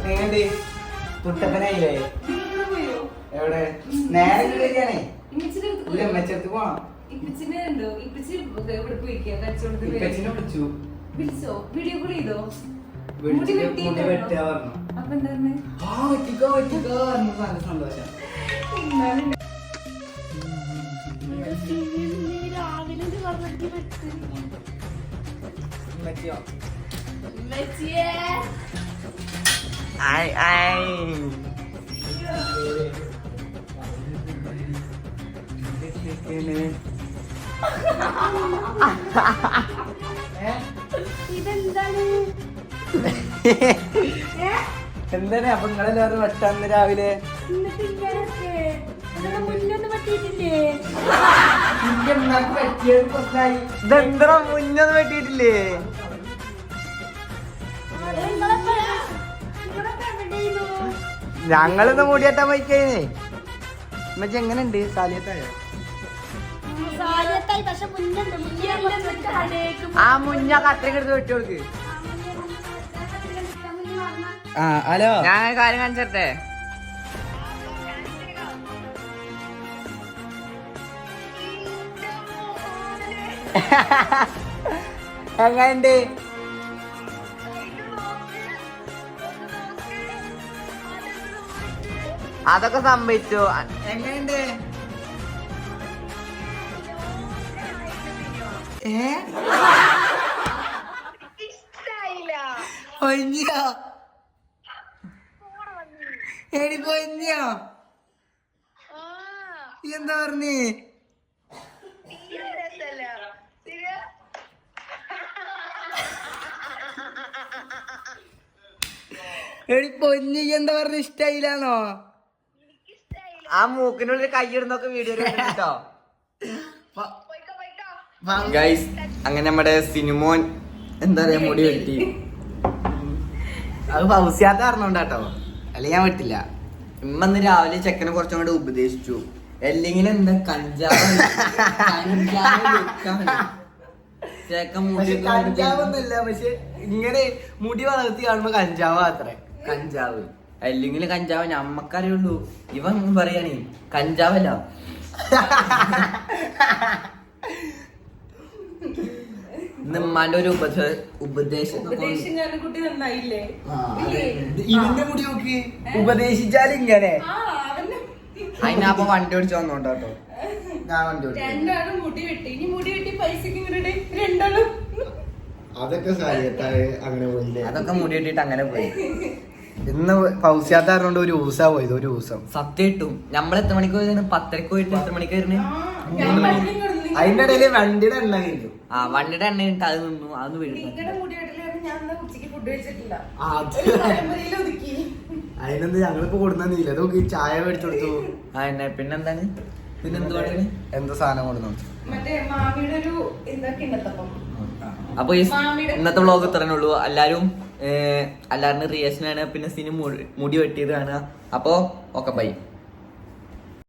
എങ്ങനെയുണ്ട്? കുട്ടപ്പനായില്ലേ? എവിടെ? നേരെ കയറിയാണേ. ഇല്ല, മെച്ചെടുത്ത് പോണം. ഇപ്പച്ചിനെ വിളിച്ചു. മുടി വെട്ടാ പറഞ്ഞു. ആ വെട്ടിക്കോ പറഞ്ഞു. നല്ല സന്തോഷം. എന്താണ് അപ്പൊ നിങ്ങളെല്ലാവരും വെട്ടാന്ന് രാവിലെ? ഇതെന്താ മുന്നൊന്നും വെട്ടിയിട്ടില്ലേ? ഞങ്ങളിന്ന് മുടിയേട്ടാൻ പോയിക്കഴിഞ്ഞേ. മറ്റേ എങ്ങനെയുണ്ട്? സാലിയത്തായോ? ആ മുന്ന കത്രയ്ക്ക് എടുത്ത് വെട്ടി കൊടുക്ക്. ആ ഹലോ, ഞാൻ കാര്യം കാണിച്ചേ. എങ്ങനെയുണ്ട്? അതൊക്കെ സംഭവിച്ചു. എങ്ങനെയുണ്ട്? പൊഞ്ഞോ എടി പൊഞ്ഞോ? എന്താ പറഞ്ഞേ? എടി പൊഞ്ഞി എന്താ പറഞ്ഞ? ഇഷ്ടായില്ലാന്നോ? ആ മൂക്കിനുള്ളിൽ കൈയിടുന്നൊക്കെ വീഡിയോ കേട്ടോ ഗൈസ്. അങ്ങനെ നമ്മുടെ സിനിമോൻ എന്താ പറയാ മുടി വെട്ടി. അത് ഫൗസിയാത്ത അറിഞ്ഞോണ്ടാട്ടോ, അല്ലെങ്കിൽ ഞാൻ വെട്ടില്ല. ഇമ്മന്ന് രാവിലെ ചെക്കനെ കുറച്ചും കൂടെ ഉപദേശിച്ചു. അല്ലെങ്കിൽ എന്താ കഞ്ചാവ് കഞ്ചാവൊന്നുമില്ല, പക്ഷെ ഇങ്ങനെ മുടി വളർത്തി കാണുമ്പോ കഞ്ചാവ് അത്രേ. കഞ്ചാവ് അല്ലെങ്കിൽ കഞ്ചാവ് ഞമ്മക്കറിയുള്ളൂ. ഇവൻ പറയാണേ കഞ്ചാവല്ല. ഉമ്മാന്റെ ഒരു ഉപദേശം ഇവന്റെ മുടി നോക്കി ഉപദേശിച്ചാൽ ഇങ്ങനെ. അതിനപ്പൊ വണ്ടി ഓടിച്ചു വന്നോട്ടോ. ഞാൻ വണ്ടി ഓടിച്ചു. അതൊക്കെ അങ്ങനെ പോയില്ലേ? അതൊക്കെ മുടി വെട്ടിട്ട് അങ്ങനെ പോയി. ഇന്ന് പൗസ്യാത്ത പറഞ്ഞോണ്ട് ഒരു ദിവസാ പോയത്. ഒരു ദിവസം സത്യം ഇട്ടും. നമ്മളെത്ര മണിക്ക് പോയിരുന്നു? 10:30 പോയിട്ട് എത്ര മണിക്കായിരുന്നു? 3 മണി. അതിന്റെ ഇടയില് വണ്ടിയുടെ എണ്ണ കഴിഞ്ഞു. ആ വണ്ടിയുടെ എണ്ണ കഴിഞ്ഞിട്ട് അത് നിന്നു. അതൊന്ന് വീഴും. അതിനെന്ത് ഞങ്ങളിപ്പോ കൊടുന്നില്ല. നോക്കി ചായ മേടിച്ചു കൊടുത്തു. ആ എന്നെ പിന്നെന്താണ്? പിന്നെന്തുവാ എന്താ സാധനം കൊടുന്നു? അപ്പൊ ഈ ഇന്നത്തെ വ്ളോഗ് ഇത്രേ ഉള്ളൂ. എല്ലാരും റിയാക്ഷനാണ്. പിന്നെ സിനിമ മുടി വെട്ടിയത് കാണുക. അപ്പൊ ഓക്കെ ബൈ.